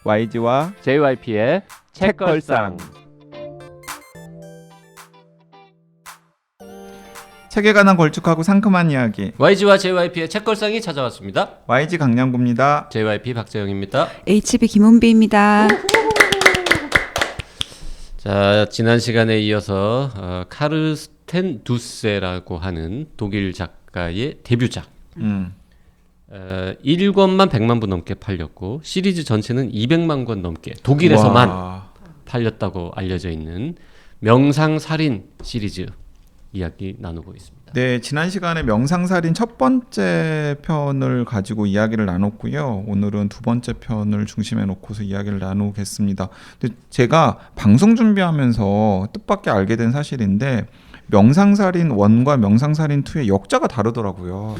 YG와 JYP의 책걸상. 책에 관한 걸쭉하고 상큼한 이야기. YG와 JYP의 책걸상이 찾아왔습니다. YG 강량구입니다. JYP 박재영입니다. HB 김은비입니다. 자, 지난 시간에 이어서 카르스텐 두세라고 하는 독일 작가의 데뷔작 1권만 100만 부 넘게 팔렸고 시리즈 전체는 200만 권 넘게 독일에서만 팔렸다고 알려져 있는 명상살인 시리즈 이야기 나누고 있습니다. 네, 지난 시간에 명상살인 첫 번째 편을 가지고 이야기를 나눴고요. 오늘은 두 번째 편을 중심에 놓고서 이야기를 나누겠습니다. 근데 제가 방송 준비하면서 뜻밖의 알게 된 사실인데 명상살인 1과 명상살인 2의 역자가 다르더라고요.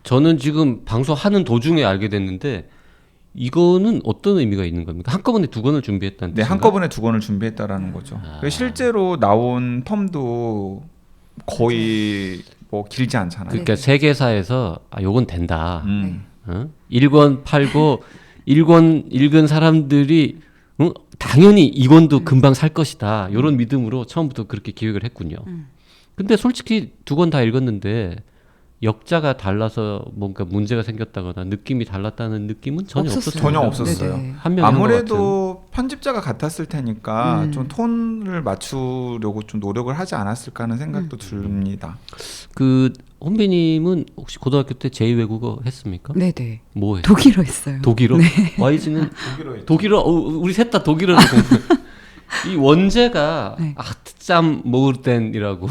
저는 지금 방송하는 도중에 알게 됐는데 이거는 어떤 의미가 있는 겁니까? 한꺼번에 두 권을 준비했다는 네, 뜻인가? 한꺼번에 두 권을 준비했다라는 거죠. 실제로 나온 텀도 거의 뭐 길지 않잖아요. 그러니까 세계사에서 요건 된다. 1권 팔고 1권 읽은 사람들이 당연히 2권도 금방 살 것이다. 이런 믿음으로 처음부터 그렇게 기획을 했군요. 근데 솔직히 두 권 다 읽었는데 역자가 달라서 뭔가 문제가 생겼다거나 느낌이 달랐다는 느낌은 전혀 없었어요. 전혀 없었어요. 한 명이 아무래도 편집자가 같았을 테니까 좀 톤을 맞추려고 좀 노력을 하지 않았을까 하는 생각도 듭니다. 그 혼비님은 혹시 고등학교 때 제2외국어 했습니까? 네네. 뭐 했어요? 독일어 했어요. 독일어? 네. YG는 독일어? 우리 셋 다 독일어를 공부. 이 원제가 네. 아트짬 모르덴이라고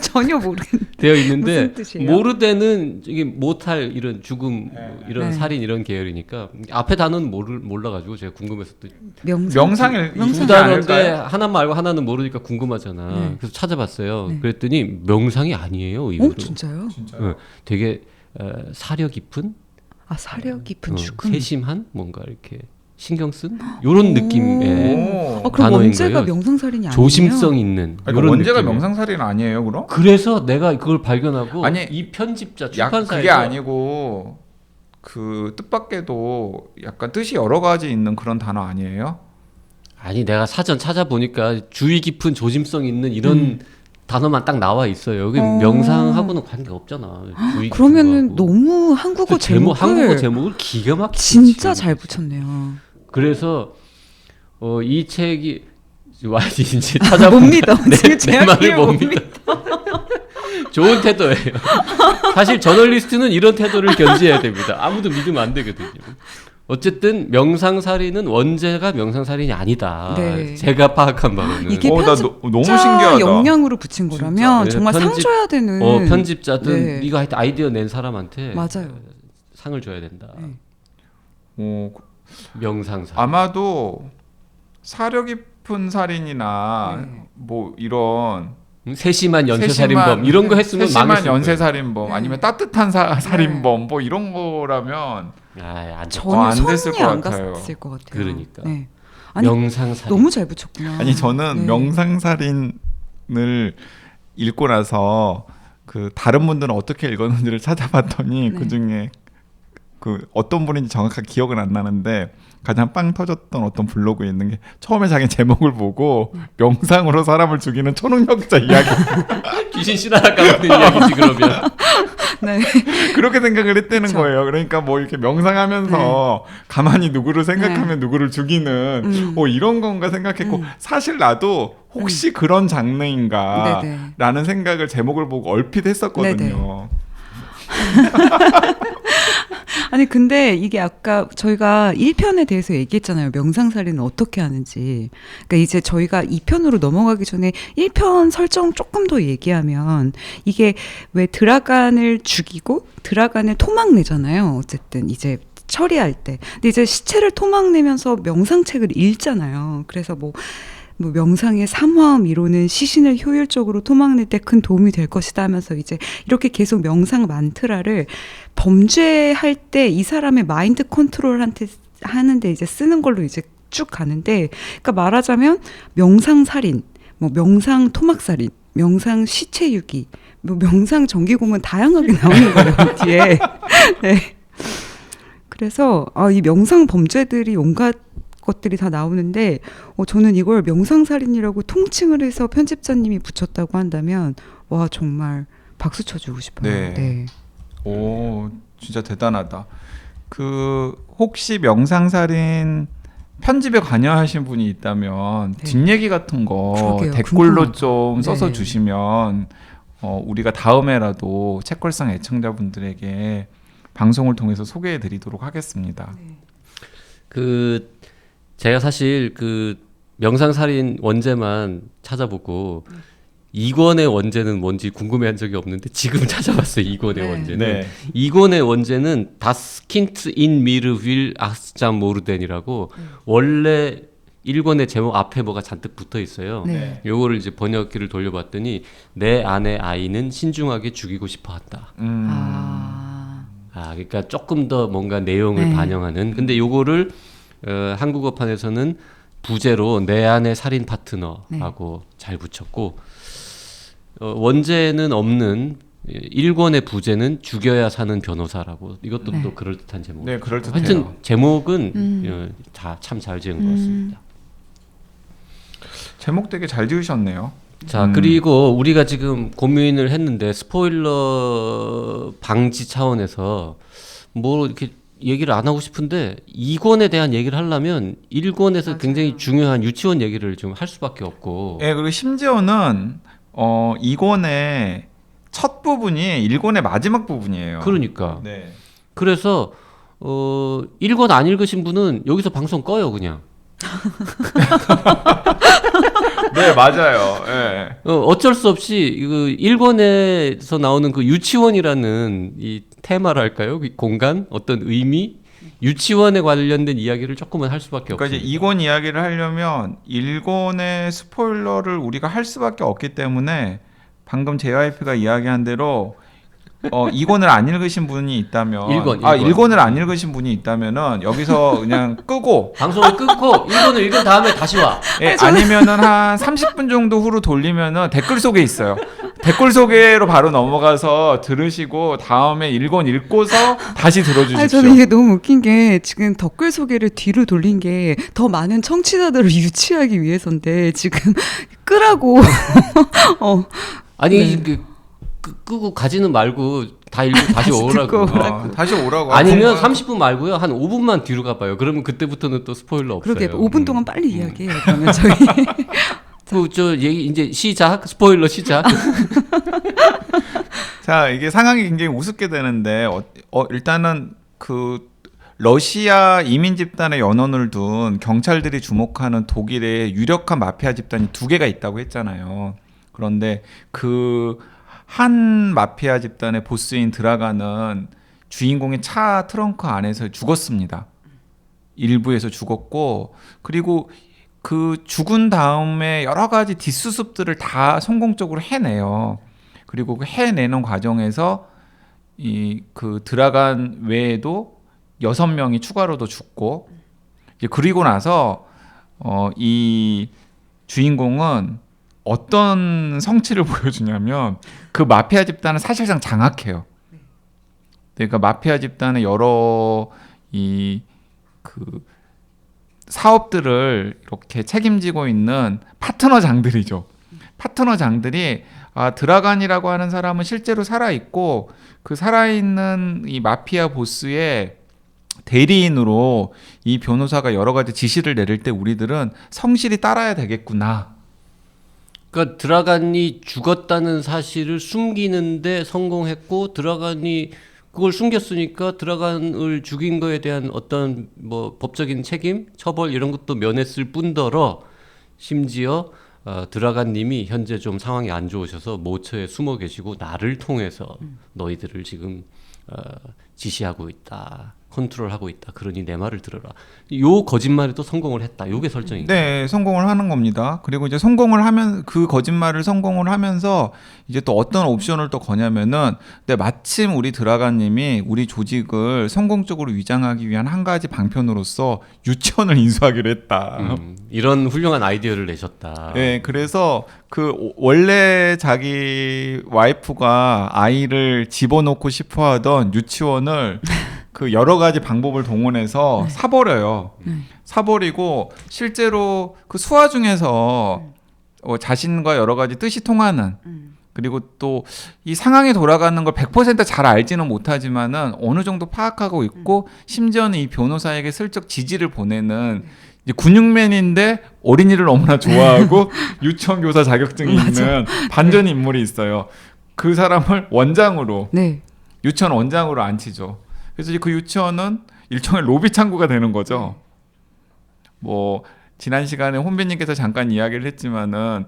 전혀 모르겠는데 되어 있는데 무슨 뜻이에요? 모르덴은 이게 못할 이런 죽음, 이런 네. 살인 이런 계열이니까 앞에 단어는 몰라가지고 제가 궁금해서 또 명상일 두 단어인데 하나만 알고 하나는 모르니까 궁금하잖아. 네. 그래서 찾아봤어요. 네. 그랬더니 명상이 아니에요. 의외로. 진짜요? 되게 사려 깊은, 사려 깊은 죽음. 세심한 뭔가 이렇게 신경 쓴 이런 느낌의 그럼 단어인 원제가 거예요. 명상살인이 아니에요? 조심성 있는 그러니까 원제가 명상살인 아니에요, 그럼? 그래서 내가 그걸 발견하고 아니, 이 편집자 출판사에서 그게 아니고 그 뜻밖에도 약간 뜻이 여러 가지 있는 그런 단어 아니에요? 아니 내가 사전 찾아보니까 주의 깊은 조심성 있는 이런 단어만 딱 나와 있어요. 여기 명상하고는 관계 없잖아. 그러면은 너무 한국어 제목을 한국어 제목을 기가 막히게 진짜 잘 붙였네요. 그래서 이 책이 YG 이제 찾아보면 못 믿어. 지금 내 말을 못 믿어. 좋은 태도예요. 사실 저널리스트는 이런 태도를 견지해야 됩니다. 아무도 믿으면 안 되거든요. 어쨌든 명상살인은 원제가 명상살인이 아니다. 네. 제가 파악한 바로는 이게 너무 신기하다. 역량으로 붙인 거라면 진짜. 정말 상 줘야 되는 편집자든 네가 하여튼 아이디어 낸 사람한테 맞아요. 상을 줘야 된다. 네. 명상살인. 아마도 사려 깊은 살인이나 뭐 이런 세심한 연쇄살인범 이런 거 했으면 세심한 망했을 연쇄살인범 거예요. 아니면 따뜻한 살인범 뭐 이런 거라면 전혀 안 됐을 손이 것 안 같아요. 갔을 것 같아요. 그러니까. 네. 아니, 명상살인. 너무 잘 붙였구나. 아니 저는 명상살인을 읽고 나서 그 다른 분들은 어떻게 읽었는지를 찾아봤더니 그 중에 그 어떤 분인지 정확하게 기억은 안 나는데 가장 빵 터졌던 어떤 블로그에 있는 게 처음에 자기 제목을 보고 명상으로 사람을 죽이는 초능력자 이야기 귀신 신하라 까먹는 이야기지 그러면. 네. 그렇게 생각을 했다는 거예요. 그러니까 뭐 이렇게 명상하면서 가만히 누구를 생각하면 누구를 죽이는 이런 건가 생각했고 사실 나도 혹시 그런 장르인가 라는 생각을 제목을 보고 얼핏 했었거든요. 아니 근데 이게 아까 저희가 1편에 대해서 얘기했잖아요. 명상살인은 어떻게 하는지. 그러니까 이제 저희가 2편으로 넘어가기 전에 1편 설정 조금 더 얘기하면 이게 왜 드라간을 죽이고 드라간을 토막내잖아요. 어쨌든 이제 처리할 때. 근데 이제 시체를 토막내면서 명상책을 읽잖아요. 그래서 뭐 명상의 삼화음 이론은 시신을 효율적으로 토막낼 때 큰 도움이 될 것이다 하면서 이제 이렇게 계속 명상 만트라를 범죄할 때 이 사람의 마인드 컨트롤한테 하는데 이제 쓰는 걸로 이제 쭉 가는데, 그러니까 말하자면 명상 살인, 뭐 명상 토막 살인, 명상 시체 유기, 뭐 명상 전기고문 다양하게 나오는 거예요 뒤에. 네. 그래서 이 명상 범죄들이 온갖 것들이 다 나오는데 저는 이걸 명상살인이라고 통칭을 해서 편집자님이 붙였다고 한다면 와 정말 박수 쳐주고 싶어요. 네. 네. 오, 진짜 대단하다. 그 혹시 명상살인 편집에 관여하신 분이 있다면 네. 뒷얘기 같은 거 그러게요. 댓글로 궁금하다. 좀 써서 네. 주시면 우리가 다음에라도 책걸상 애청자분들에게 방송을 통해서 소개해드리도록 하겠습니다. 그 제가 사실 그 명상살인 원제만 찾아보고 2권의 원제는 뭔지 궁금해한 적이 없는데 지금 찾아봤어요. 2권의 네. 원제는. 네. 2권의 원제는 Das Kind in mir will Achtsam Morden이라고 원래 1권의 제목 앞에 뭐가 잔뜩 붙어 있어요. 네. 요거를 이제 번역기를 돌려봤더니 내 안의 아이는 신중하게 죽이고 싶어 한다. 그러니까 조금 더 뭔가 내용을 네. 반영하는. 근데 요거를 한국어판에서는 부제로 내 안의 살인 파트너라고 잘 붙였고 원제는 없는 1권의 부제는 죽여야 사는 변호사라고. 이것도 또 그럴듯한 제목. 네, 그럴듯해요. 하여튼 제목은 다 참 잘 지은 것 같습니다. 제목 되게 잘 지으셨네요. 자, 그리고 우리가 지금 고민을 했는데 스포일러 방지 차원에서 뭐 이렇게 얘기를 안 하고 싶은데 2권에 대한 얘기를 하려면 1권에서 굉장히 중요한 유치원 얘기를 좀 할 수밖에 없고. 네, 그리고 심지어는 2권의 첫 부분이 1권의 마지막 부분이에요. 그러니까. 네. 그래서 1권 안 읽으신 분은 여기서 방송 꺼요, 그냥. 네, 맞아요. 네. 어쩔 수 없이 그 1권에서 나오는 그 유치원이라는 이 테마랄까요? 그 공간, 어떤 의미, 유치원에 관련된 이야기를 조금은 할 수밖에 그러니까 없습니다. 이제 2권 이야기를 하려면 1권의 스포일러를 우리가 할 수밖에 없기 때문에 방금 JYP가 이야기한 대로 2권을 안 읽으신 분이 있다면 1권. 1권을 안 읽으신 분이 있다면은 여기서 그냥 끄고 방송을 끊고 1권을 읽은 다음에 다시 와. 아니면은 한 30분 정도 후로 돌리면은 댓글 소개 있어요. 댓글 소개로 바로 넘어가서 들으시고 다음에 1권 읽고서 다시 들어주십시오. 저는 이게 너무 웃긴 게 지금 댓글 소개를 뒤로 돌린 게 더 많은 청취자들을 유치하기 위해서인데 지금 끄라고. 아니 끄고 가지는 말고 다 읽고 다시 오라고. 다시 오라고. 아니면 30분 말고요. 한 5분만 뒤로 가봐요. 그러면 그때부터는 또 스포일러 없어요. 그러게 5분 동안 빨리 이야기해요. 그러면 저희 저 얘기 이제 시작. 스포일러 시작. 자, 이게 상황이 굉장히 우습게 되는데 일단은 그 러시아 이민 집단의 연원을 둔 경찰들이 주목하는 독일의 유력한 마피아 집단이 2개가 있다고 했잖아요. 그런데 그 한 마피아 집단의 보스인 드라간은 주인공의 차 트렁크 안에서 죽었습니다. 일부에서 죽었고, 그리고 그 죽은 다음에 여러 가지 뒷수습들을 다 성공적으로 해내요. 그리고 그 해내는 과정에서 그 드라간 외에도 6명이 추가로도 죽고, 이제 그리고 나서 이 주인공은 어떤 성취를 보여주냐면 그 마피아 집단은 사실상 장악해요. 그러니까 마피아 집단의 여러 그 사업들을 이렇게 책임지고 있는 파트너장들이죠. 파트너장들이 드라간이라고 하는 사람은 실제로 살아있고 그 살아있는 이 마피아 보스의 대리인으로 이 변호사가 여러 가지 지시를 내릴 때 우리들은 성실히 따라야 되겠구나. 그러니까 드라간이 죽었다는 사실을 숨기는데 성공했고 드라간이 그걸 숨겼으니까 드라간을 죽인 거에 대한 어떤 뭐 법적인 책임, 처벌 이런 것도 면했을 뿐더러 심지어 드라간님이 현재 좀 상황이 안 좋으셔서 모처에 숨어 계시고 나를 통해서 너희들을 지금 지시하고 있다. 컨트롤하고 있다. 그러니 내 말을 들어라. 요 거짓말에도 성공을 했다. 요게 설정입니다. 네, 성공을 하는 겁니다. 그리고 이제 성공을 하면 그 거짓말을 성공을 하면서 이제 또 어떤 옵션을 또 거냐면은 마침 우리 드라간님이 우리 조직을 성공적으로 위장하기 위한 한 가지 방편으로서 유치원을 인수하기로 했다. 이런 훌륭한 아이디어를 내셨다. 네, 그래서 그 원래 자기 와이프가 아이를 집어넣고 싶어하던 유치원을 그 여러 가지 방법을 동원해서 네. 사버려요. 사버리고 실제로 그 수화 중에서 자신과 여러 가지 뜻이 통하는 그리고 또 이 상황이 돌아가는 걸 100%잘 알지는 못하지만은 어느 정도 파악하고 있고 심지어는 이 변호사에게 슬쩍 지지를 보내는 이제 근육맨인데 어린이를 너무나 좋아하고 유치원 교사 자격증이 있는 반전 인물이 있어요. 그 사람을 원장으로 네. 유치원 원장으로 앉히죠. 그래서 이제 그 유치원은 일종의 로비 창구가 되는 거죠. 뭐 지난 시간에 혼비님께서 잠깐 이야기를 했지만은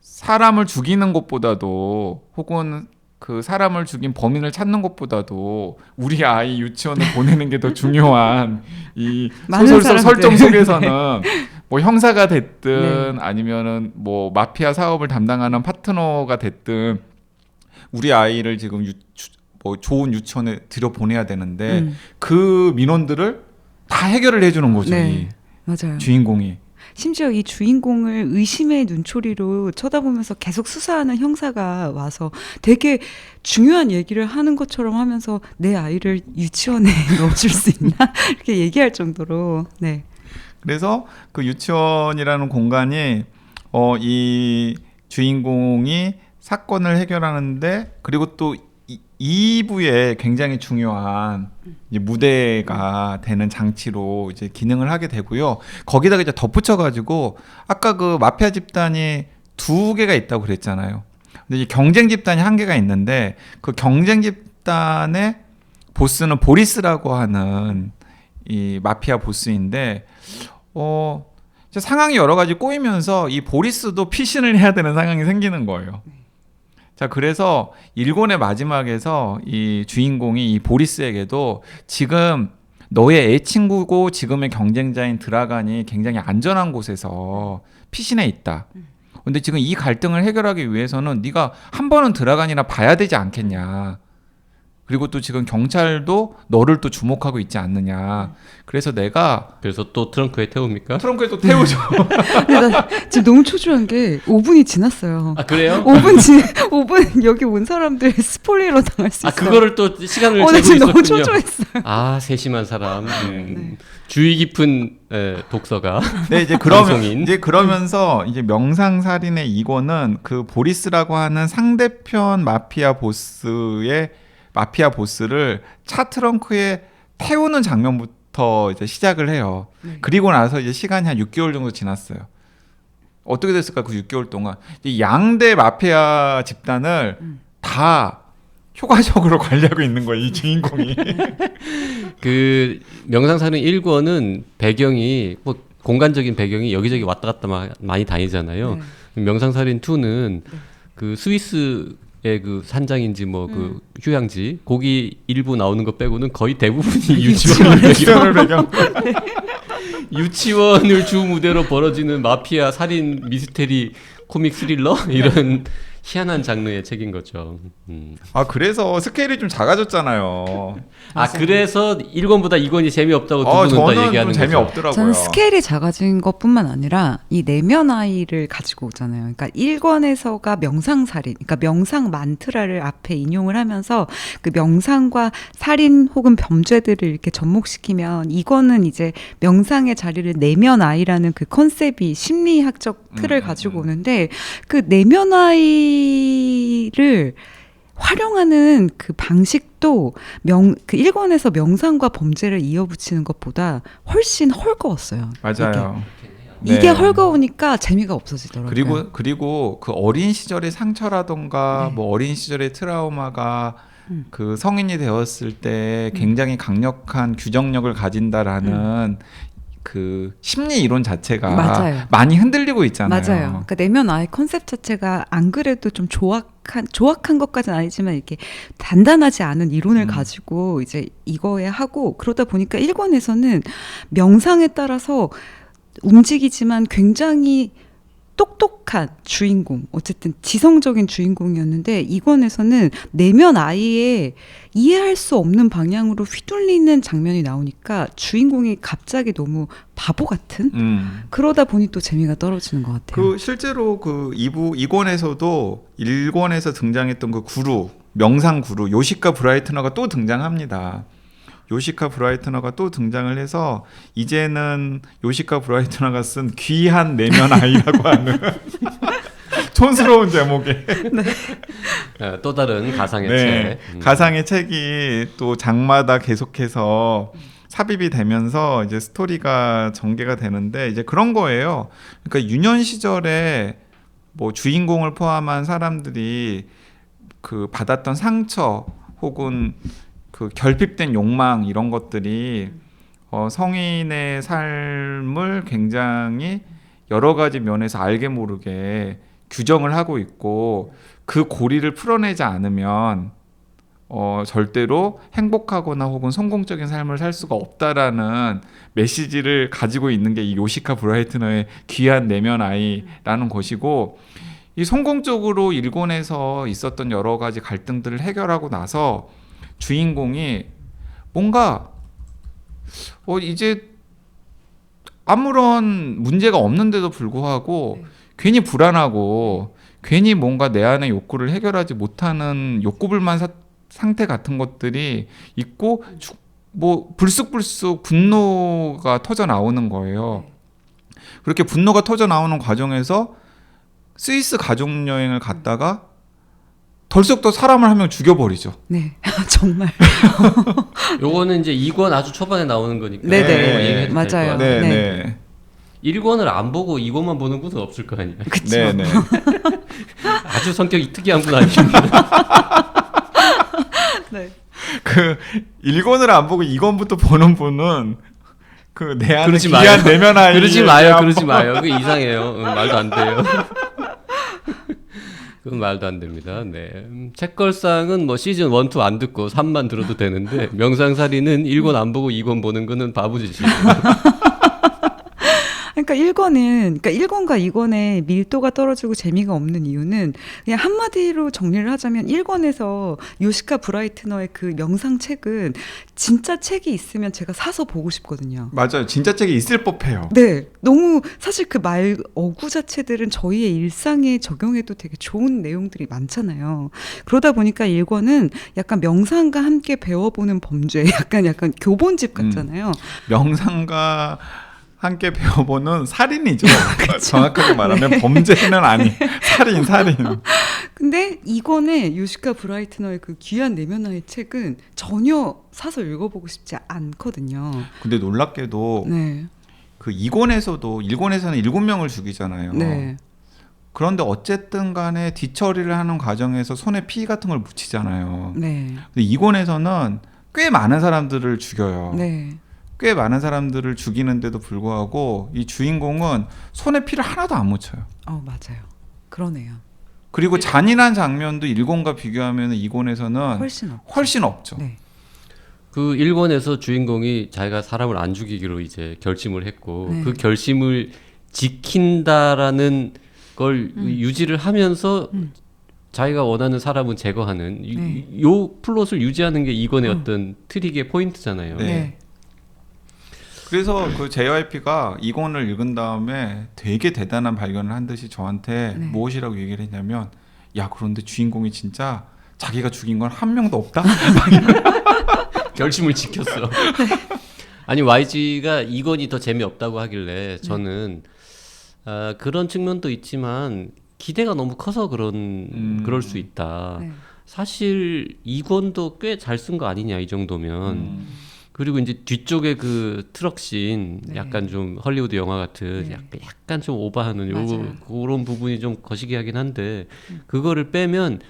사람을 죽이는 것보다도 혹은 그 사람을 죽인 범인을 찾는 것보다도 우리 아이 유치원을 보내는 게 더 중요한 이 소설 설정 속에서는 뭐 형사가 됐든 아니면은 뭐 마피아 사업을 담당하는 파트너가 됐든 우리 아이를 지금 뭐 좋은 유치원에 들여보내야 되는데 그 민원들을 다 해결을 해주는 거죠. 이 맞아요. 주인공이. 심지어 이 주인공을 의심의 눈초리로 쳐다보면서 계속 수사하는 형사가 와서 되게 중요한 얘기를 하는 것처럼 하면서 내 아이를 유치원에 넣어줄 수 있나? 이렇게 얘기할 정도로. 네. 그래서 그 유치원이라는 공간이 이 주인공이 사건을 해결하는데 그리고 또 2부에 굉장히 중요한 이제 무대가 되는 장치로 이제 기능을 하게 되고요. 거기다가 이제 덧붙여가지고 아까 그 마피아 집단이 2개가 있다고 그랬잖아요. 근데 이 경쟁 집단이 1개가 있는데 그 경쟁 집단의 보스는 보리스라고 하는 이 마피아 보스인데 이제 상황이 여러 가지 꼬이면서 이 보리스도 피신을 해야 되는 상황이 생기는 거예요. 자, 그래서 1권의 마지막에서 이 주인공이 이 보리스에게도 지금 너의 애친구고 지금의 경쟁자인 드라간이 굉장히 안전한 곳에서 피신해 있다. 근데 지금 이 갈등을 해결하기 위해서는 네가 한 번은 드라간이나 봐야 되지 않겠냐. 그리고 또 지금 경찰도 너를 또 주목하고 있지 않느냐. 그래서 또 트렁크에 태웁니까? 트렁크에 또 태우죠. 근데 나 지금 너무 초조한 게 5분이 지났어요. 아, 그래요? 5분 여기 온 사람들 스포일러 당할 수 있어요. 그거를 또 시간을 나 재고 지금 있었군요. 너무 초조했어요. 세심한 사람. 주의 깊은 독서가. 네, 이제 그러면서 이제 명상살인의 2권은 그 보리스라고 하는 상대편 마피아 보스를 차 트렁크에 태우는 장면부터 이제 시작을 해요. 그리고 나서 이제 시간이 한 6개월 정도 지났어요. 어떻게 됐을까? 그 6개월 동안 이 양대 마피아 집단을 다 효과적으로 관리하고 있는 거예요, 이 주인공이. 그 명상살인 1권은 배경이 뭐 공간적인 배경이 여기저기 왔다 갔다 많이 다니잖아요. 명상살인 2는 그 스위스 그 산장인지 뭐 그 휴양지 거기 일부 나오는 거 빼고는 거의 대부분이 유치원을 배경 유치원을 주 무대로 벌어지는 마피아 살인 미스테리 코믹 스릴러 이런 희한한 장르의 책인 거죠. 그래서 스케일이 좀 작아졌잖아요. 그래서 1권보다 2권이 재미없다고 두 분은 다 얘기하는 거죠. 재미없더라고요. 저는 스케일이 작아진 것뿐만 아니라 이 내면 아이를 가지고 오잖아요. 그러니까 1권에서가 명상살인, 그러니까 명상 만트라를 앞에 인용을 하면서 그 명상과 살인 혹은 범죄들을 이렇게 접목시키면 2권은 이제 명상의 자리를 내면 아이라는 그 컨셉이 심리학적 틀을 가지고 오는데 그 내면 아이를 활용하는 그 방식도 그 1권에서 명상과 범죄를 이어붙이는 것보다 훨씬 헐거웠어요. 맞아요. 이게 헐거우니까 재미가 없어지더라고요. 그리고 그 어린 시절의 상처라던가 뭐 어린 시절의 트라우마가 그 성인이 되었을 때 굉장히 강력한 규정력을 가진다라는 그 심리 이론 자체가 맞아요. 많이 흔들리고 있잖아요. 맞아요. 그러니까 내면 아이 컨셉 자체가 안 그래도 좀 조악한 것까지는 아니지만 이렇게 단단하지 않은 이론을 가지고 이제 이거에 하고 그러다 보니까 1권에서는 명상에 따라서 움직이지만 굉장히 똑똑한 주인공, 어쨌든 지성적인 주인공이었는데 2권에서는 내면 아이의 이해할 수 없는 방향으로 휘둘리는 장면이 나오니까 주인공이 갑자기 너무 바보 같은 그러다 보니 또 재미가 떨어지는 것 같아요. 그 실제로 그 2권에서도 1권에서 등장했던 그 구루 명상 구루 요시카 브라이트너가 또 등장합니다. 요시카 브라이트너가 또 등장을 해서 이제는 요시카 브라이트너가 쓴 귀한 내면 아이라고 하는 촌스러운 제목의 또 다른 가상의 네, 책. 가상의 책이 또 장마다 계속해서 삽입이 되면서 이제 스토리가 전개가 되는데 이제 그런 거예요. 그러니까 유년 시절에 뭐 주인공을 포함한 사람들이 그 받았던 상처 혹은 그 결핍된 욕망 이런 것들이 성인의 삶을 굉장히 여러 가지 면에서 알게 모르게 규정을 하고 있고 그 고리를 풀어내지 않으면 절대로 행복하거나 혹은 성공적인 삶을 살 수가 없다라는 메시지를 가지고 있는 게 이 요시카 브라이트너의 귀한 내면 아이라는 것이고 이 성공적으로 일본에서 있었던 여러 가지 갈등들을 해결하고 나서 주인공이 뭔가 이제 아무런 문제가 없는데도 불구하고 괜히 불안하고 괜히 뭔가 내 안의 욕구를 해결하지 못하는 욕구불만 상태 같은 것들이 있고 뭐 불쑥불쑥 분노가 터져 나오는 거예요. 그렇게 분노가 터져 나오는 과정에서 스위스 가족여행을 갔다가 덜썩 또 사람을 한 명 죽여버리죠. 네, 정말. 요거는 이제 2권 아주 초반에 나오는 거니까. 네네, 맞아요. 네, 네. 네. 1권을 안 보고 2권만 보는 분은 없을 거 아니야. 그쵸. 네, 네. 아주 성격이 특이한 분 아닙니까? 네. 그 1권을 안 보고 2권부터 보는 분은 그 내 안에 그러지 귀한 마요. 내면 아이 그러지 마요. 그러지 마요. 그게 이상해요. 말도 안 돼요. 그건 말도 안 됩니다. 네. 책걸상은 뭐 시즌 1, 2 안 듣고 3만 들어도 되는데 명상살인은 1권 안 보고 2권 보는 거는 바보짓이에요. 그러니까 1권과 2권의 밀도가 떨어지고 재미가 없는 이유는 그냥 한마디로 정리를 하자면 1권에서 요시카 브라이트너의 그 명상책은 진짜 책이 있으면 제가 사서 보고 싶거든요. 맞아요. 진짜 책이 있을 법해요. 네, 너무 사실 그 말 어구 자체들은 저희의 일상에 적용해도 되게 좋은 내용들이 많잖아요. 그러다 보니까 1권은 약간 명상과 함께 배워보는 범죄, 약간 교본집 같잖아요. 명상과 함께 배워보는 살인이죠. 정확하게 말하면 범죄는 아니. 살인. 근데 이권의 요시카 브라이트너의 그 귀한 내면화의 책은 전혀 사서 읽어보고 싶지 않거든요. 근데 놀랍게도 네. 그 2권에서는 7명을 죽이잖아요. 네. 그런데 어쨌든 간에 뒤처리를 하는 과정에서 손에 피 같은 걸 묻히잖아요. 네. 근데 2권에서는 꽤 많은 사람들을 죽여요. 네. 꽤 많은 사람들을 죽이는데도 불구하고 이 주인공은 손에 피를 하나도 안 묻혀요. 맞아요. 그러네요. 그리고 잔인한 장면도 1권과 비교하면 2권에서는 훨씬 없죠. 네. 그 1권에서 주인공이 자기가 사람을 안 죽이기로 이제 결심을 했고 네. 그 결심을 지킨다라는 걸 유지를 하면서 자기가 원하는 사람은 제거하는 네. 요 플롯을 유지하는 게 2권의 어떤 트릭의 포인트잖아요. 네. 네. 그래서 그 JYP가 2권을 읽은 다음에 되게 대단한 발견을 한 듯이 저한테 네. 무엇이라고 얘기를 했냐면 야 그런데 주인공이 진짜 자기가 죽인 건 한 명도 없다? 결심을 지켰어. 아니 YG가 2권이 더 재미없다고 하길래 저는 그런 측면도 있지만 기대가 너무 커서 그럴 수 있다. 네. 사실 2권도 꽤 잘 쓴 거 아니냐 이 정도면. 그리고 이제 뒤쪽에 그 트럭씬 네. 약간 약간 좀 헐리우드 영화 같은 네. 약간 좀 오버하는 맞아요. 그런 부분이 좀 거시기하긴 한데 그거를 빼면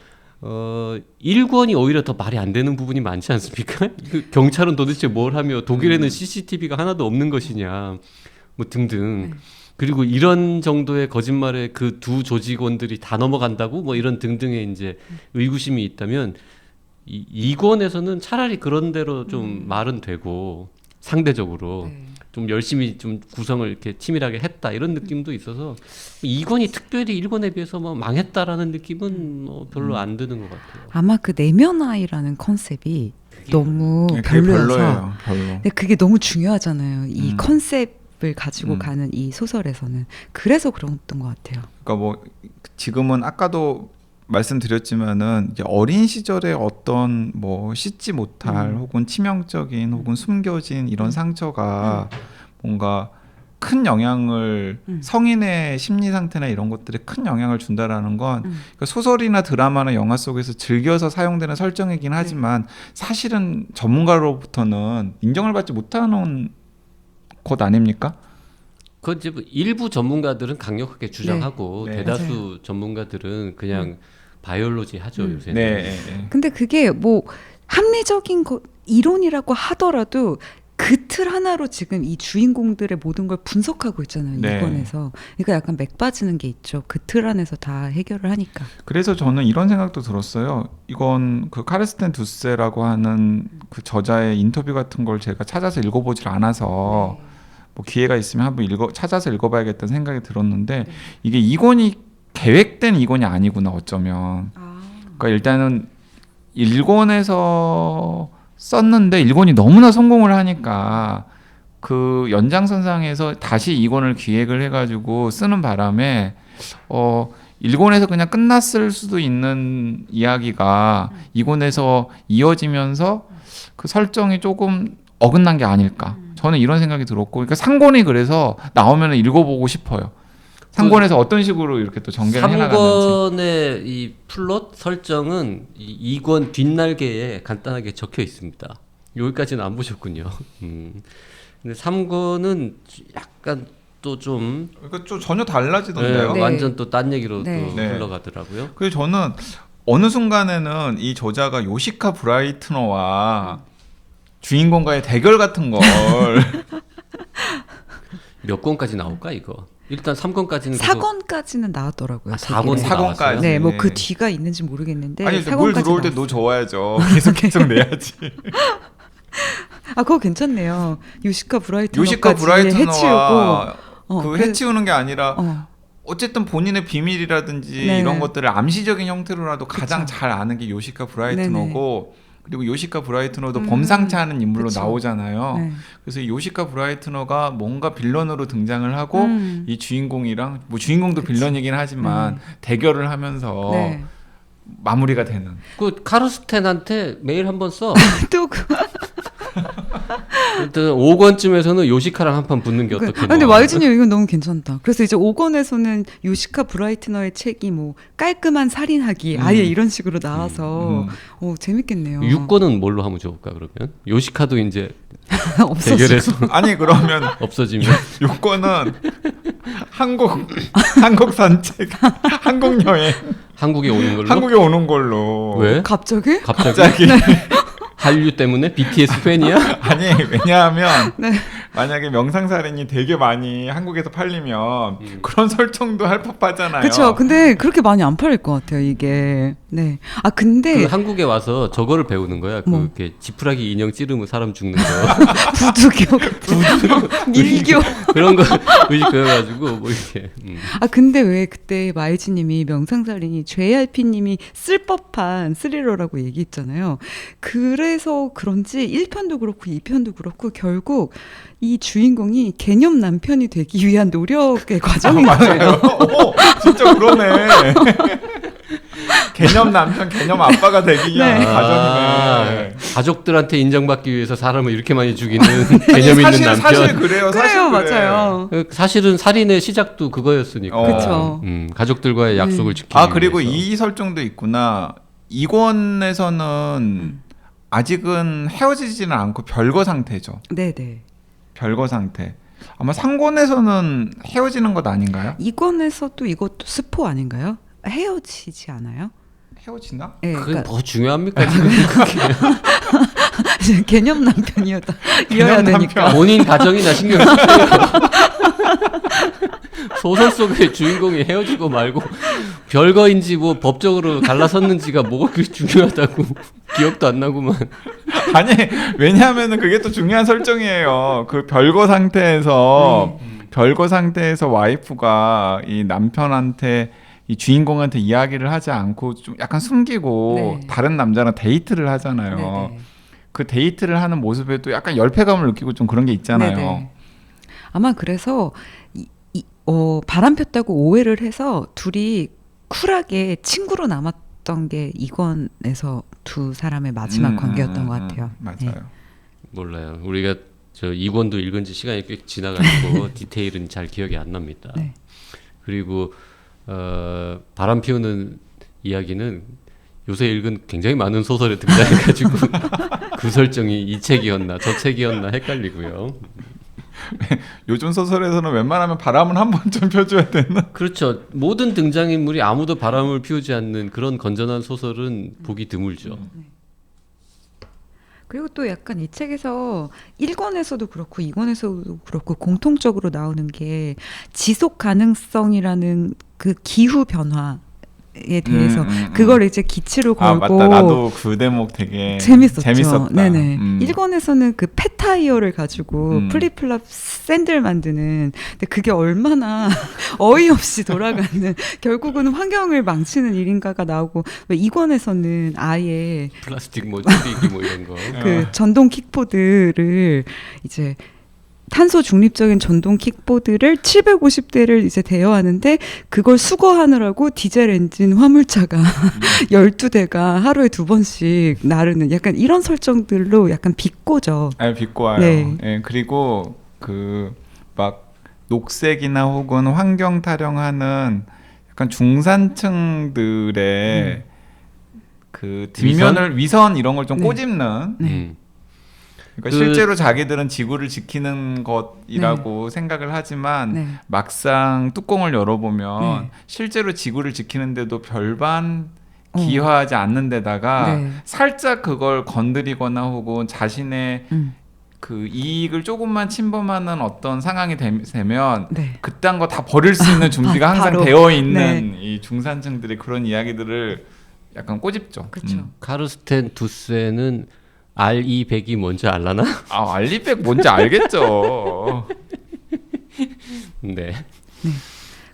1권이 오히려 더 말이 안 되는 부분이 많지 않습니까? 그 경찰은 도대체 뭘 하며 독일에는 CCTV가 하나도 없는 것이냐 뭐 등등. 네. 그리고 이런 정도의 거짓말에 그 두 조직원들이 다 넘어간다고 뭐 이런 등등의 이제 의구심이 있다면 2권에서는 차라리 그런 대로 좀 말은 되고 상대적으로 네. 좀 열심히 좀 구성을 이렇게 치밀하게 했다 이런 느낌도 있어서 2권이 특별히 1권에 비해서 뭐 망했다라는 느낌은 뭐 별로 안 드는 것 같아요. 아마 그 내면아이라는 컨셉이 너무 그게 별로여서 별로예요. 별로. 근데 그게 너무 중요하잖아요. 이 컨셉을 가지고 음. 가는 이 소설에서는 그래서 그랬던 것 같아요. 그러니까 뭐 지금은 아까도 말씀드렸지만은 이제 어린 시절에 어떤 뭐 씻지 못할 혹은 치명적인 혹은 숨겨진 이런 상처가 뭔가 큰 영향을 성인의 심리 상태나 이런 것들에 큰 영향을 준다라는 건 그러니까 소설이나 드라마나 영화 속에서 즐겨서 사용되는 설정이긴 하지만 사실은 전문가로부터는 인정을 받지 못하는 것 아닙니까? 그 이제 일부 전문가들은 강력하게 주장하고 네. 대다수 맞아요. 전문가들은 그냥 바이올로지 하죠 요새는. 네. 근데 그게 뭐 합리적인 이론이라고 하더라도 그 틀 하나로 지금 이 주인공들의 모든 걸 분석하고 있잖아요. 네. 이권에서. 그러니까 약간 맥 빠지는 게 있죠. 그 틀 안에서 다 해결을 하니까. 그래서 저는 이런 생각도 들었어요. 이건 그 카르스텐 두세라고 하는 그 저자의 인터뷰 같은 걸 제가 찾아서 읽어보질 않아서 뭐 기회가 있으면 한번 찾아서 읽어봐야겠다는 생각이 들었는데 이게 이권이 계획된 이권이 아니구나 어쩌면. 그러니까 일단은 일권에서 썼는데 일권이 너무나 성공을 하니까 그 연장선상에서 다시 이권을 기획을 해가지고 쓰는 바람에 일권에서 그냥 끝났을 수도 있는 이야기가 이권에서 이어지면서 그 설정이 조금 어긋난 게 아닐까. 저는 이런 생각이 들었고, 그러니까 상권이 그래서 나오면 읽어보고 싶어요. 상권에서 어떤 식으로 이렇게 또 전개를 해나가는지. 3권의 이 플롯 설정은 이 2권 뒷날개에 간단하게 적혀 있습니다. 여기까지는 안 보셨군요. 근데 3권은 약간 또 좀 그러니까 좀 전혀 달라지던데요. 네. 완전 또 딴 얘기로 네. 또 네. 흘러가더라고요. 그래서 저는 어느 순간에는 이 저자가 요시카 브라이트너와 주인공과의 대결 같은 걸 몇 권까지 나올까 이거? 일단 3권까지는 4권까지는 나왔더라고요. 아, 4권 되게. 사권까지. 네, 뭐 그 뒤가 있는지 모르겠는데 아니 물 4권까지 들어올 때 나왔어요. 너 줘야죠. 계속 내야지. 아, 그거 괜찮네요. 요시카 요시카 브라이트너까지 해치우고 브라이트너와 그 해치우는 게 아니라 어. 어쨌든 본인의 비밀이라든지 네. 이런 것들을 암시적인 형태로라도 가장 그쵸. 잘 아는 게 요시카 브라이트너고 그리고 요시카 브라이트너도 음. 범상치 않은 인물로 그쵸. 나오잖아요. 네. 그래서 요시카 브라이트너가 뭔가 빌런으로 등장을 하고 이 주인공이랑 뭐 주인공도 그치. 빌런이긴 하지만 대결을 하면서 네. 마무리가 되는. 그 카르스텐한테 메일 한번 써. 또 그, 일단 5권쯤에서는 요시카랑 한 판 붙는 게 어떻겠냐. 근데 YG님 이건 너무 괜찮다. 그래서 이제 5권에서는 요시카 브라이트너의 책이 뭐 깔끔한 살인하기 아예 이런 식으로 나와서 재밌겠네요. 6권은 뭘로 하면 좋을까 그러면? 요시카도 이제 없었을 대결에서 아니 그러면 없어지면 요거는 한국 산책, 한국 여행, 한국에 오는 걸로? 한국에 오는 걸로. 왜? 갑자기? 갑자기? 한류 때문에? BTS 팬이야? 아니 왜냐하면 네. 만약에 명상살인이 되게 많이 한국에서 팔리면 그런 설정도 할 법하잖아요. 그렇죠. 근데 그렇게 많이 안 팔릴 것 같아요, 이게. 네. 아, 근데 그 한국에 와서 저거를 배우는 거야. 뭐? 그게 지푸라기 인형 찌르면 사람 죽는 거. 부두교, 밀교. 그런 거 의식 그래가지고 뭐 이렇게. 아, 근데 왜 그때 마이지님이 명상살인이 JRP님이 쓸 법한 스리러라고 얘기했잖아요. 그래서 그런지 1편도 그렇고 2편도 그렇고 결국 이 주인공이 개념 남편이 되기 위한 노력의 과정인 거예요. 진짜 그러네. 개념 남편, 개념 아빠가 되기 위한 네. 과정이네. 가족들한테 인정받기 위해서 사람을 이렇게 많이 죽이는 개념 있는 남편. 사실 그래요. 사실 그래요, 그래. 맞아요. 사실은 살인의 시작도 그거였으니까. 그쵸. 가족들과의 약속을 지키기 아 그리고 위해서. 이 설정도 있구나. 이권에서는 아직은 헤어지지는 않고 별거 상태죠. 네네. 별거 상태. 아마 상권에서는 헤어지는 것 아닌가요? 이권에서도 이것도 스포 아닌가요? 헤어지지 않아요? 헤어지나? 네, 그게 그러니까 뭐 중요합니까 지금? 개념 남편이어야 개념 되니까. 남편. 본인 가정이나 신경 쓰세요. 소설 속의 주인공이 헤어지고 말고 별거인지 뭐 법적으로 갈라섰는지가 뭐가 그렇게 중요하다고 기억도 안 나구만. 아니 왜냐하면은 그게 또 중요한 설정이에요. 그 별거 상태에서 별거 상태에서 와이프가 이 남편한테 이 주인공한테 이야기를 하지 않고 좀 약간 숨기고 네. 다른 남자랑 데이트를 하잖아요. 네네. 그 데이트를 하는 모습에도 약간 열패감을 느끼고 좀 그런 게 있잖아요. 네네. 아마 그래서 바람 폈다고 오해를 해서 둘이 쿨하게 친구로 남았던 게 이권에서 두 사람의 마지막 관계였던 것 같아요. 맞아요. 네. 몰라요. 우리가 저 2권도 읽은 지 시간이 꽤 지나가지고 디테일은 잘 기억이 안 납니다. 네. 그리고 바람 피우는 이야기는 요새 읽은 굉장히 많은 소설에 등장해가지고 그 설정이 이 책이었나 저 책이었나 헷갈리고요. 요즘 소설에서는 웬만하면 바람은 한 번쯤 펴줘야 되나? 그렇죠. 모든 등장인물이 아무도 바람을 피우지 않는 그런 건전한 소설은 보기 드물죠. 그리고 또 약간 이 책에서 1권에서도 그렇고 2권에서도 그렇고 공통적으로 나오는 게 지속 가능성이라는 그 기후 변화에 대해서 그걸 이제 기치로 걸고 맞다. 나도 그 대목 되게 재밌었다. 네네. 1권에서는 그 폐타이어를 가지고 플립플랍 샌들 만드는 근데 그게 얼마나 어이없이 돌아가는 결국은 환경을 망치는 일인가가 나오고 2권에서는 아예 플라스틱 뭐 줄이기 뭐 이런 거. 그 전동 킥보드를 이제 탄소 중립적인 전동 킥보드를 750대를 이제 대여하는데 그걸 수거하느라고 디젤 엔진 화물차가 12대가 하루에 2번씩 나르는 약간 이런 설정들로 약간 비꼬죠. 비꼬아요. 네. 예, 그리고 그 막 녹색이나 혹은 환경 타령하는 약간 중산층들의 그 뒷면을 위선 이런 걸 좀 네. 꼬집는. 그러니까 실제로 자기들은 지구를 지키는 것이라고 생각을 하지만 네. 막상 뚜껑을 열어보면 네. 실제로 지구를 지키는데도 별반 기여하지 않는 데다가 네. 살짝 그걸 건드리거나 혹은 자신의 그 이익을 조금만 침범하는 어떤 상황이 되면 네. 그딴 거 다 버릴 수 있는 준비가 항상 바로. 되어 있는 이 중산층들의 그런 이야기들을 약간 꼬집죠. 그렇죠. 카르스텐 두세는 R200이 뭔지 알라나? 알리백 뭔지 알겠죠. 네.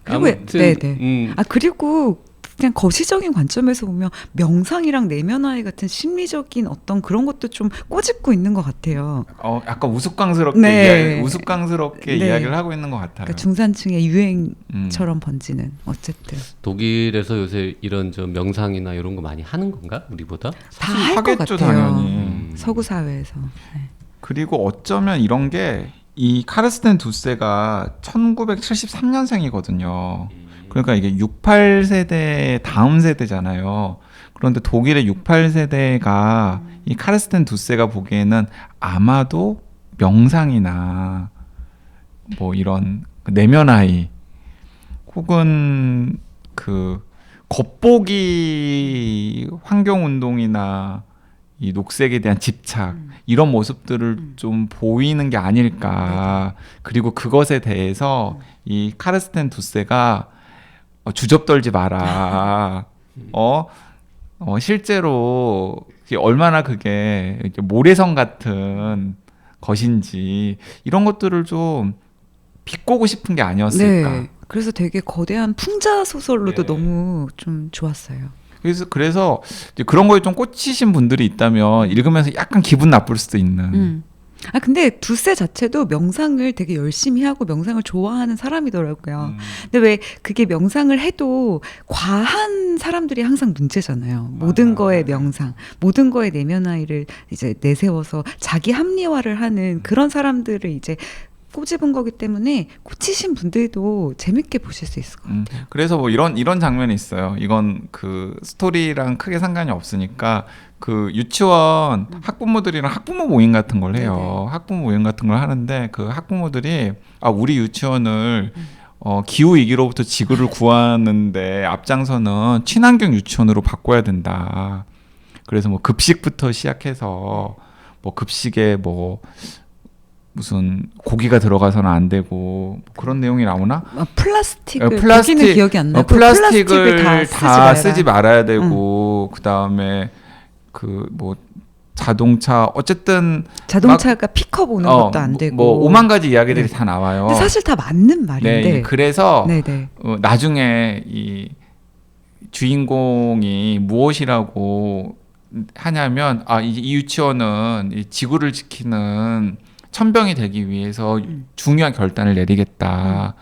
그리고 아무튼, 네네. 그리고 그냥 거시적인 관점에서 보면 명상이랑 내면화의 같은 심리적인 어떤 그런 것도 좀 꼬집고 있는 것 같아요. 약간 우스꽝스럽게 네. 우스꽝스럽게 네. 이야기를 하고 있는 것 같아요. 그러니까 중산층의 유행처럼 번지는 어쨌든 독일에서 요새 이런 저 명상이나 이런 거 많이 하는 건가? 우리보다? 다 할 것 하겠죠, 같아요. 당연히. 서구 사회에서. 네. 그리고 어쩌면 이런 게 이 카르스텐 두세가 1973년생이거든요. 그러니까 이게 68세대 다음 세대잖아요. 그런데 독일의 68세대가 이 카르스텐 두세가 보기에는 아마도 명상이나 뭐 이런 내면아이 혹은 그 겉보기 환경운동이나 이 녹색에 대한 집착 이런 모습들을 좀 보이는 게 아닐까. 그리고 그것에 대해서 이 카르스텐 두세가 주접 떨지 마라. 실제로 얼마나 그게 모래성 같은 것인지 이런 것들을 좀 비꼬고 싶은 게 아니었을까. 네. 그래서 되게 거대한 풍자 소설로도 네. 너무 좀 좋았어요. 그래서 이제 그런 거에 좀 꽂히신 분들이 있다면 읽으면서 약간 기분 나쁠 수도 있는. 근데 두세 자체도 명상을 되게 열심히 하고 명상을 좋아하는 사람이더라고요. 근데 왜 그게 명상을 해도 과한 사람들이 항상 문제잖아요. 모든 거에 명상, 모든 거에 내면화를 이제 내세워서 자기 합리화를 하는 그런 사람들을 이제 꼬집은 거기 때문에 꽂히신 분들도 재밌게 보실 수 있을 것 같아요. 그래서 뭐 이런 장면이 있어요. 이건 그 스토리랑 크게 상관이 없으니까 그 유치원 학부모들이랑 학부모 모임 같은 걸 해요. 네네. 학부모 모임 같은 걸 하는데 그 학부모들이 우리 유치원을 기후 위기로부터 지구를 구하는데 앞장서는 친환경 유치원으로 바꿔야 된다. 그래서 뭐 급식부터 시작해서 뭐 급식에 뭐 무슨 고기가 들어가서는 안 되고 그런 내용이 나오나? 플라스틱은 기억이 안 나고 플라스틱을 다 쓰지 말아야 되고 응. 그다음에 그 뭐 자동차 어쨌든 자동차가 픽업 오는 것도 안 되고 뭐 오만 가지 이야기들이 네. 다 나와요. 근데 사실 다 맞는 말인데. 네, 그래서 네네. 나중에 이 주인공이 무엇이라고 하냐면 이 유치원은 이 지구를 지키는 천병이 되기 위해서 중요한 결단을 내리겠다.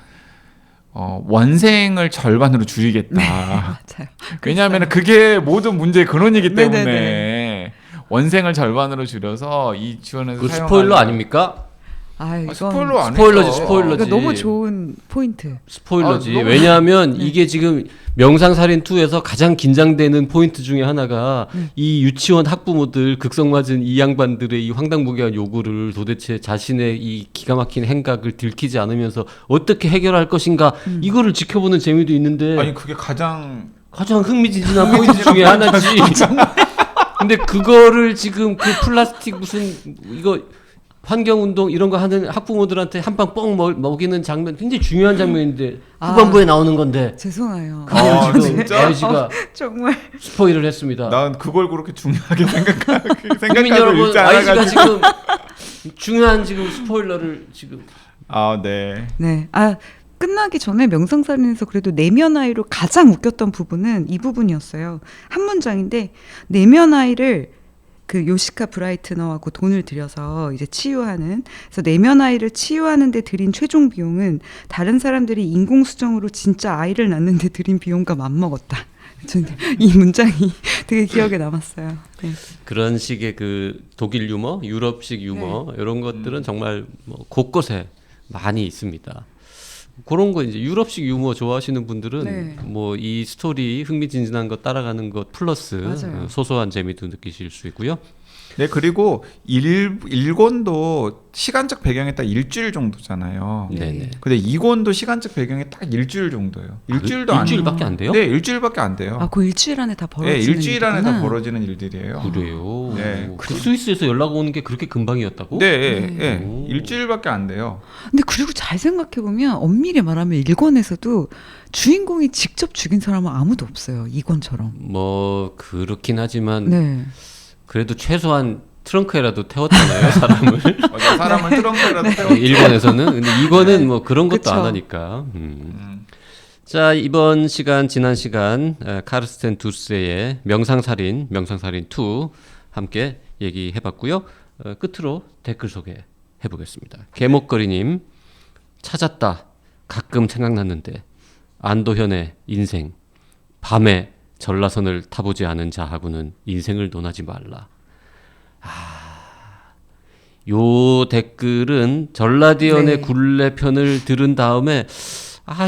원생을 절반으로 줄이겠다. 맞아요. 왜냐하면 그게 모든 문제의 근원이기 때문에 네네네. 원생을 절반으로 줄여서 이 지원에서 그 사용하는 스포일러 아닙니까? 이건 스포일러 아니죠. 스포일러지, 스포일러지. 이거 너무 좋은 포인트. 스포일러지. 너무- 왜냐하면 이게 지금 명상살인 2에서 가장 긴장되는 포인트 중에 하나가 이 유치원 학부모들 극성맞은 이 양반들의 이 황당무계한 요구를 도대체 자신의 이 기가 막힌 행각을 들키지 않으면서 어떻게 해결할 것인가 이거를 지켜보는 재미도 있는데 아니 그게 가장 흥미진진한 포인트 중에 하나지. 근데 그거를 지금 그 플라스틱 무슨 이거 환경운동 이런 거 하는 학부모들한테 한 방 뻥 먹이는 장면 굉장히 중요한 장면인데 후반부에 나오는 건데 죄송해요. 지금 진짜? 아저씨가 정말 스포일을 했습니다. 난 그걸 그렇게 중요하게 국민 생각하고 여러분, 읽지 아저씨가 않아가지고 지금 중요한 지금 스포일러를 지금 네. 네. 끝나기 전에 명상살인에서 그래도 내면 아이로 가장 웃겼던 부분은 이 부분이었어요. 한 문장인데 내면 아이를 그 요시카 브라이트너하고 돈을 들여서 이제 치유하는, 그래서 내면 아이를 치유하는 데 들인 최종 비용은 다른 사람들이 인공수정으로 진짜 아이를 낳는데 들인 비용과 맞먹었다. 저는 이 문장이 되게 기억에 남았어요. 네. 그런 식의 그 독일 유머, 유럽식 유머 이런 것들은 정말 뭐 곳곳에 많이 있습니다. 그런 거 이제 유럽식 유머 좋아하시는 분들은 네. 뭐 이 스토리 흥미진진한 거 따라가는 것 플러스 맞아요. 소소한 재미도 느끼실 수 있고요. 네, 그리고 일권도 시간적 배경이 딱 일주일 정도잖아요. 네네. 근데 이권도 시간적 배경이 딱 일주일 정도예요. 일주일도 안 일주일밖에 안 돼요? 네, 일주일밖에 안 돼요. 그 일주일 안에 다 네, 벌어지는 일주일 안에 다 일이구나. 벌어지는 일들이에요. 그래요. 네. 그 스위스에서 연락 오는 게 그렇게 금방이었다고? 네, 네. 네. 오. 일주일밖에 안 돼요. 근데 그리고 잘 생각해 보면 엄밀히 말하면 1권에서도 주인공이 직접 죽인 사람은 아무도 없어요. 2권처럼. 뭐 그렇긴 하지만 네. 그래도 최소한 트렁크에라도 태웠잖아요 사람을. 맞아, 사람을 트렁크에라도 태워. 일본에서는. 근데 이거는 뭐 그런 것도 그쵸. 안 하니까. 자, 이번 시간 지난 시간 카르스텐 두스의 명상살인 2 함께 얘기해봤고요. 끝으로 댓글 소개해 보겠습니다. 개목거리님, 찾았다. 가끔 생각났는데 안도현의 인생. 밤에 전라선을 타보지 않은 자하고는 인생을 논하지 말라. 요 댓글은 전라디언의 네. 굴레편을 들은 다음에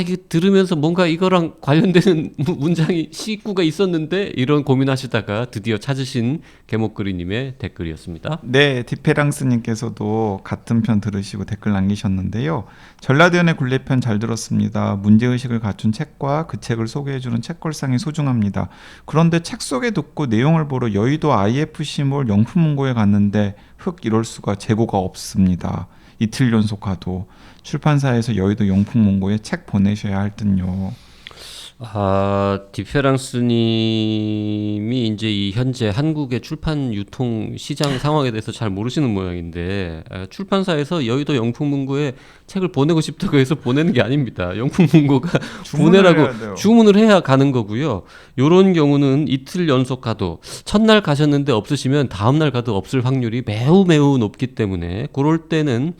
이게 들으면서 뭔가 이거랑 관련되는 문장이 시구가 있었는데 이런 고민하시다가 드디어 찾으신 개목그리님의 댓글이었습니다. 네, 디페랑스님께서도 같은 편 들으시고 댓글 남기셨는데요. 전라디언의 굴레편 잘 들었습니다. 문제의식을 갖춘 책과 그 책을 소개해주는 책걸상이 소중합니다. 그런데 책 소개 듣고 내용을 보러 여의도 IFC몰 영품문고에 갔는데 이럴 수가 재고가 없습니다. 이틀 연속 가도 출판사에서 여의도 용품문고에 책 보내셔야 할 듯요. 디페랑스님이 이제 이 현재 한국의 출판 유통 시장 상황에 대해서 잘 모르시는 모양인데 출판사에서 여의도 영품문고에 책을 보내고 싶다고 해서 보내는 게 아닙니다. 영품문고가 보내라고 주문을 해야 가는 거고요. 요런 경우는 이틀 연속 가도 첫날 가셨는데 없으시면 다음날 가도 없을 확률이 매우 매우 높기 때문에 그럴 때는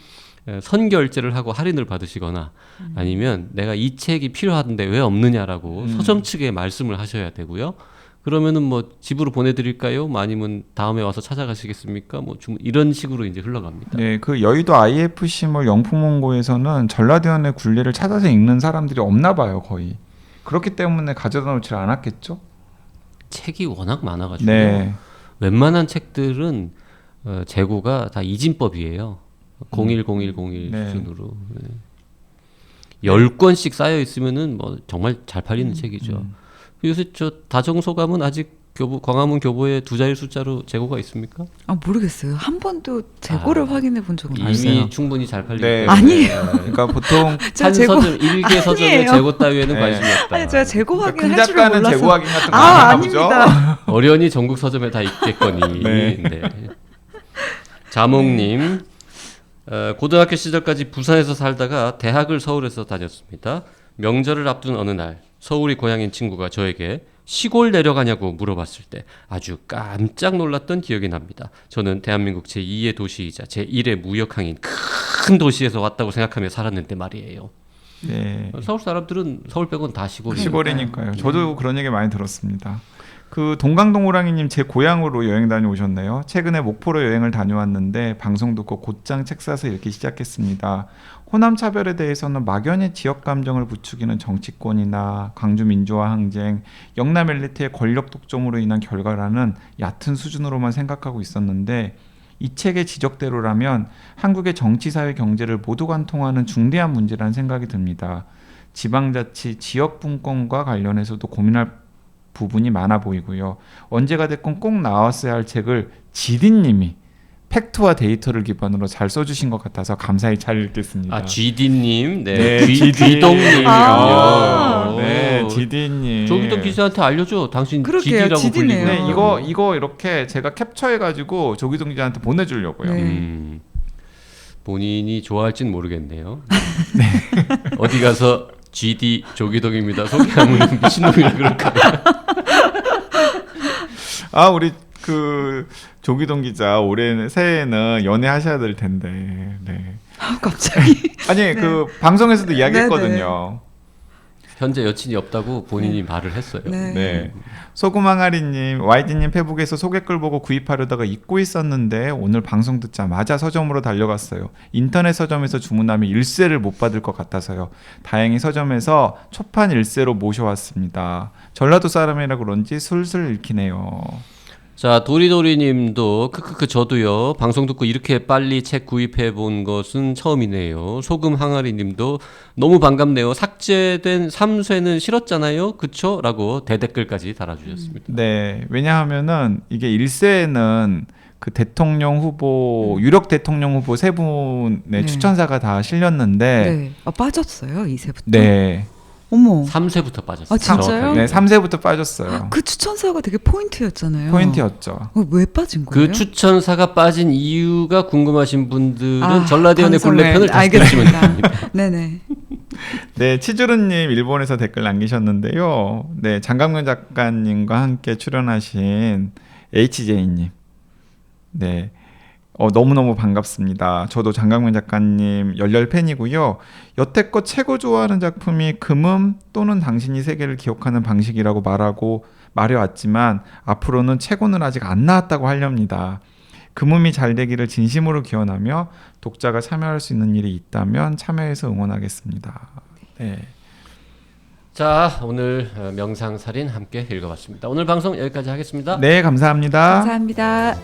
선결제를 하고 할인을 받으시거나 아니면 내가 이 책이 필요한데 왜 없느냐라고 서점 측에 말씀을 하셔야 되고요. 그러면은 뭐 집으로 보내드릴까요? 뭐 아니면 다음에 와서 찾아가시겠습니까? 뭐 이런 식으로 이제 흘러갑니다. 네, 그 여의도 IFC몰 영품문고에서는 전라디언의 굴레를 찾아서 읽는 사람들이 없나 봐요, 거의. 그렇기 때문에 가져다 놓지 않았겠죠? 책이 워낙 많아가지고 네. 웬만한 책들은 재고가 다 이진법이에요. 010101 네. 수준으로 10권씩 쌓여 있으면은 뭐 정말 잘 팔리는 책이죠. 요새 저 다정소감은 아직 광화문 교보에 2자리 숫자로 재고가 있습니까? 모르겠어요. 한 번도 재고를 확인해 본 적은 이미 없어요. 충분히 잘 팔리고 네. 아니에요. 그러니까 보통 제가 한 재고 서점, 일개 서점의 아니에요. 재고 따위에는 네. 관심이 없다. 아니 제가 재고 큰 확인할 줄을 작가는 몰라서. 재고 확인 같은 거 안 하나 보죠? 아닙니다. 어련히 전국 서점에 다 있겠거니. 네. 네. 자몽님, 고등학교 시절까지 부산에서 살다가 대학을 서울에서 다녔습니다. 명절을 앞둔 어느 날 서울이 고향인 친구가 저에게 시골 내려가냐고 물어봤을 때 아주 깜짝 놀랐던 기억이 납니다. 저는 대한민국 제2의 도시이자 제1의 무역항인 큰 도시에서 왔다고 생각하며 살았는데 말이에요. 네. 서울 사람들은 서울 빼고는 다 시골이니까. 시골이니까요. 저도 그런 얘기 많이 들었습니다. 그 동강동 호랑이님 제 고향으로 여행 다녀오셨네요. 최근에 목포로 여행을 다녀왔는데 방송 듣고 곧장 책 사서 읽기 시작했습니다. 호남 차별에 대해서는 막연히 지역 감정을 부추기는 정치권이나 광주 민주화 항쟁, 영남 엘리트의 권력 독점으로 인한 결과라는 얕은 수준으로만 생각하고 있었는데 이 책의 지적대로라면 한국의 정치, 사회, 경제를 모두 관통하는 중대한 문제라는 생각이 듭니다. 지방자치, 지역 분권과 관련해서도 고민할 부분이 많아 보이고요. 언제가 됐건 꼭 나왔어야 할 책을 지디님이 팩트와 데이터를 기반으로 잘 써주신 것 같아서 감사히 잘 읽겠습니다. 아 GD님, 네, GD동님이군요. 네, 지디님. 조기동 기자한테 알려줘. 당신 그러게요, GD라고 GD네요. 불리고. 네, 이거 이렇게 제가 캡처해가지고 조기동 기자한테 보내주려고요. 네. 본인이 좋아할진 모르겠네요. 어디 가서 GD 조기동입니다. 소개하면 미친놈이라 그럴까요? 아, 우리 그 조기동 기자 올해 새해에는 연애하셔야 될 텐데. 네. 아, 갑자기. 아니 네. 그 방송에서도 이야기했거든요. 현재 여친이 없다고 본인이 말을 했어요. 네. 네. 소금항아리님, YD님 페북에서 소개글 보고 구입하려다가 잊고 있었는데 오늘 방송 듣자마자 서점으로 달려갔어요. 인터넷 서점에서 주문하면 일세를 못 받을 것 같아서요. 다행히 서점에서 초판 일세로 모셔왔습니다. 전라도 사람이라 그런지 술술 읽히네요. 자, 도리도리님도 크크크 저도요. 방송 듣고 이렇게 빨리 책 구입해 본 것은 처음이네요. 소금 항아리님도 너무 반갑네요. 삭제된 3쇄는 싫었잖아요, 그쵸? 라고 대댓글까지 달아주셨습니다. 네, 왜냐하면은 이게 일세에는 그 대통령 후보, 유력 대통령 후보 세 분의 네. 추천사가 다 실렸는데, 네. 아, 빠졌어요, 이세부터. 네, 어머. 3쇄부터 빠졌어요. 아, 진짜요? 정확하게. 네, 3세부터 빠졌어요. 그 추천사가 되게 포인트였잖아요. 포인트였죠. 왜 빠진 거예요? 그 추천사가 빠진 이유가 궁금하신 분들은 아, 전라대연의 방송을 굴레편을 다시 들으시면 알겠습니다. 됩니다. 네네. 네, 치주르님 일본에서 댓글 남기셨는데요. 네, 장강면 작가님과 함께 출연하신 HJ님. 네. 너무너무 반갑습니다. 저도 장강면 작가님 열렬 팬이고요. 여태껏 최고 좋아하는 작품이 금음 또는 당신이 세계를 기억하는 방식이라고 말해왔지만 앞으로는 최고는 아직 안 나왔다고 하렵니다. 금음이 잘 되기를 진심으로 기원하며 독자가 참여할 수 있는 일이 있다면 참여해서 응원하겠습니다. 네. 자, 오늘 명상살인 함께 읽어봤습니다. 오늘 방송 여기까지 하겠습니다. 네, 감사합니다. 감사합니다.